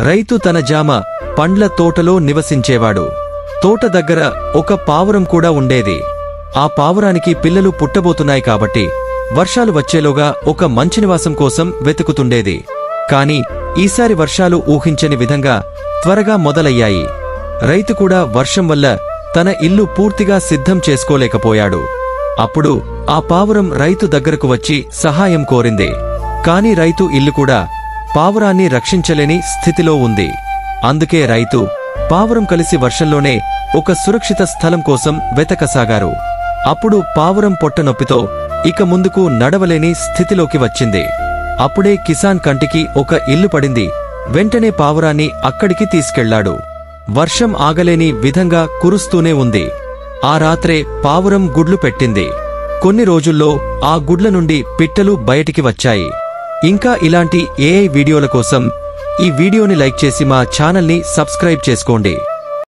రైతు తన జామ పండ్ల తోటలో నివసించేవాడు. తోట దగ్గర ఒక పావురం కూడా ఉండేది. ఆ పావురానికి పిల్లలు పుట్టబోతున్నాయి కాబట్టి వర్షాలు వచ్చేలోగా ఒక మంచి నివాసం కోసం వెతుకుతుండేది. కాని ఈసారి వర్షాలు ఊహించని విధంగా త్వరగా మొదలయ్యాయి. రైతు కూడా వర్షం వల్ల తన ఇల్లు పూర్తిగా సిద్ధం చేసుకోలేకపోయాడు. అప్పుడు ఆ పావురం రైతు దగ్గరకు వచ్చి సహాయం కోరింది. కాని రైతు ఇల్లు కూడా పావురాన్ని రక్షించలేని స్థితిలో ఉంది. అందుకే రైతు, పావురం కలిసి వర్షంలోనే ఒక సురక్షిత స్థలం కోసం వెతకసాగారు. అప్పుడు పావురం పొట్టనొప్పితో ఇక ముందుకు నడవలేని స్థితిలోకి వచ్చింది. అప్పుడే కిసాన్ కంటికి ఒక ఇల్లు పడింది. వెంటనే పావురాన్ని అక్కడికి తీసుకెళ్లాడు. వర్షం ఆగలేని విధంగా కురుస్తూనే ఉంది. ఆ రాత్రే పావురం గుడ్లు పెట్టింది. కొన్ని రోజుల్లో ఆ గుడ్ల నుండి పిట్టలు బయటికి వచ్చాయి. ఇంకా ఇలాంటి ఏఐ వీడియోల కోసం ఈ వీడియోని లైక్ చేసి మా ఛానల్ని సబ్స్క్రైబ్ చేసుకోండి.